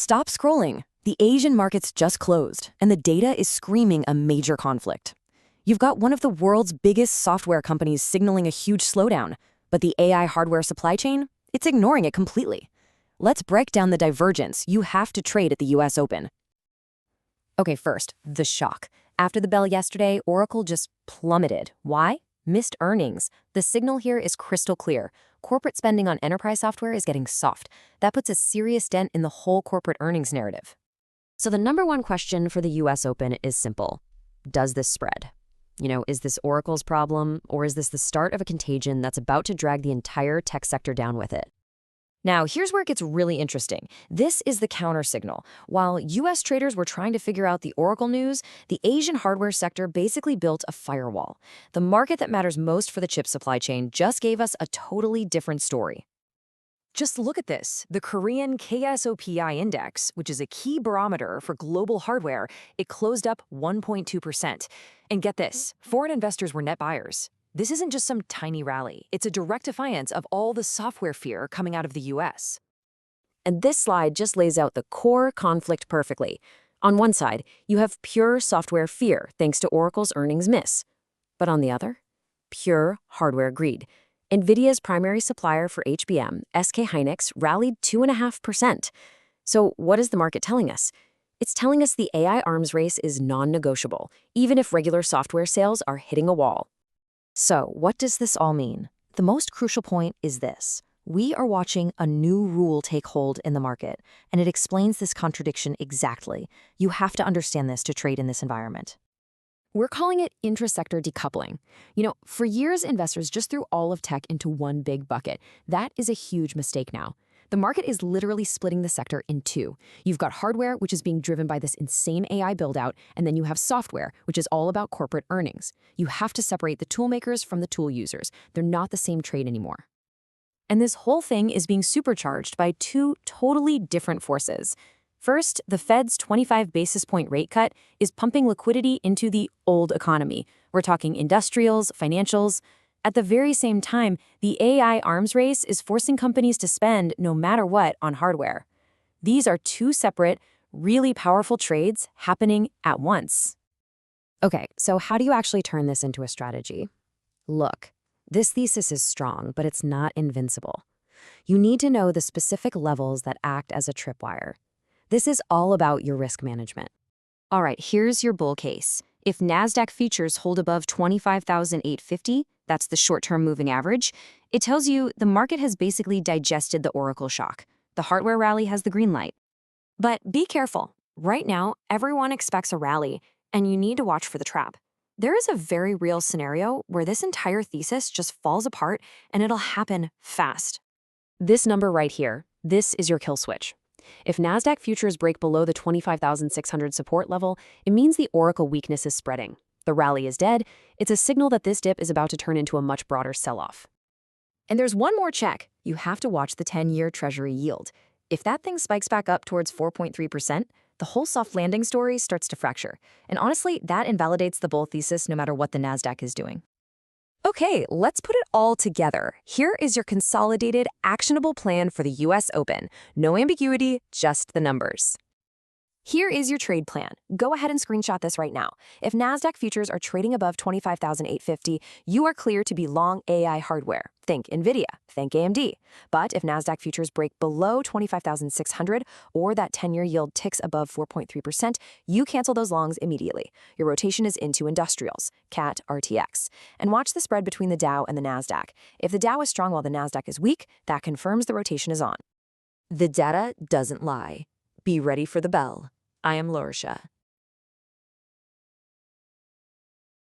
Stop scrolling. The Asian markets just closed, and the data is screaming a major conflict. You've got one of the world's biggest software companies signaling a huge slowdown, but the AI hardware supply chain, it's ignoring it completely. Let's break down the divergence you have to trade at the US Open. Okay, first, the shock. After the bell yesterday, Oracle just plummeted. Why? Missed earnings. The signal here is crystal clear. Corporate spending on enterprise software is getting soft. That puts a serious dent in the whole corporate earnings narrative. So the number one question for the US Open is simple. Does this spread? Is this Oracle's problem, or is this the start of a contagion that's about to drag the entire tech sector down with it? Now, here's where it gets really interesting. This is the counter signal. While US traders were trying to figure out the Oracle news, the Asian hardware sector basically built a firewall. The market that matters most for the chip supply chain just gave us a totally different story. Just look at this. The Korean KOSPI index, which is a key barometer for global hardware, it closed up 1.2%. And get this, foreign investors were net buyers. This isn't just some tiny rally. It's a direct defiance of all the software fear coming out of the US. And this slide just lays out the core conflict perfectly. On one side, you have pure software fear thanks to Oracle's earnings miss. But on the other, pure hardware greed. Nvidia's primary supplier for HBM, SK Hynix, rallied 2.5%. So what is the market telling us? It's telling us the AI arms race is non-negotiable, even if regular software sales are hitting a wall. So what does this all mean? The most crucial point is this. We are watching a new rule take hold in the market, and it explains this contradiction exactly. You have to understand this to trade in this environment. We're calling it intra-sector decoupling. For years, investors just threw all of tech into one big bucket. That is a huge mistake now. The market is literally splitting the sector in two. You've got hardware, which is being driven by this insane AI build-out, and then you have software, which is all about corporate earnings. You have to separate the tool makers from the tool users. They're not the same trade anymore. And this whole thing is being supercharged by two totally different forces. First, the Fed's 25 basis point rate cut is pumping liquidity into the old economy. We're talking industrials, financials. At the very same time, the AI arms race is forcing companies to spend no matter what on hardware. These are two separate, really powerful trades happening at once. Okay, so how do you actually turn this into a strategy? Look, this thesis is strong, but it's not invincible. You need to know the specific levels that act as a tripwire. This is all about your risk management. All right, here's your bull case. If NASDAQ futures hold above 25,850, that's the short-term moving average, it tells you the market has basically digested the Oracle shock. The hardware rally has the green light. But be careful. Right now, everyone expects a rally, and you need to watch for the trap. There is a very real scenario where this entire thesis just falls apart, and it'll happen fast. This number right here, this is your kill switch. If NASDAQ futures break below the 25,600 support level, it means the Oracle weakness is spreading. The rally is dead. It's a signal that this dip is about to turn into a much broader sell-off. And there's one more check. You have to watch the 10-year Treasury yield. If that thing spikes back up towards 4.3%, the whole soft landing story starts to fracture. And honestly, that invalidates the bull thesis no matter what the NASDAQ is doing. Okay, let's put it all together. Here is your consolidated, actionable plan for the US Open. No ambiguity, just the numbers. Here is your trade plan. Go ahead and screenshot this right now. If NASDAQ futures are trading above 25,850, you are clear to be long AI hardware. Think Nvidia, think AMD. But if NASDAQ futures break below 25,600 or that 10-year yield ticks above 4.3%, you cancel those longs immediately. Your rotation is into industrials, CAT, RTX. And watch the spread between the Dow and the NASDAQ. If the Dow is strong while the NASDAQ is weak, that confirms the rotation is on. The data doesn't lie. Be ready for the bell. I am LoRosha.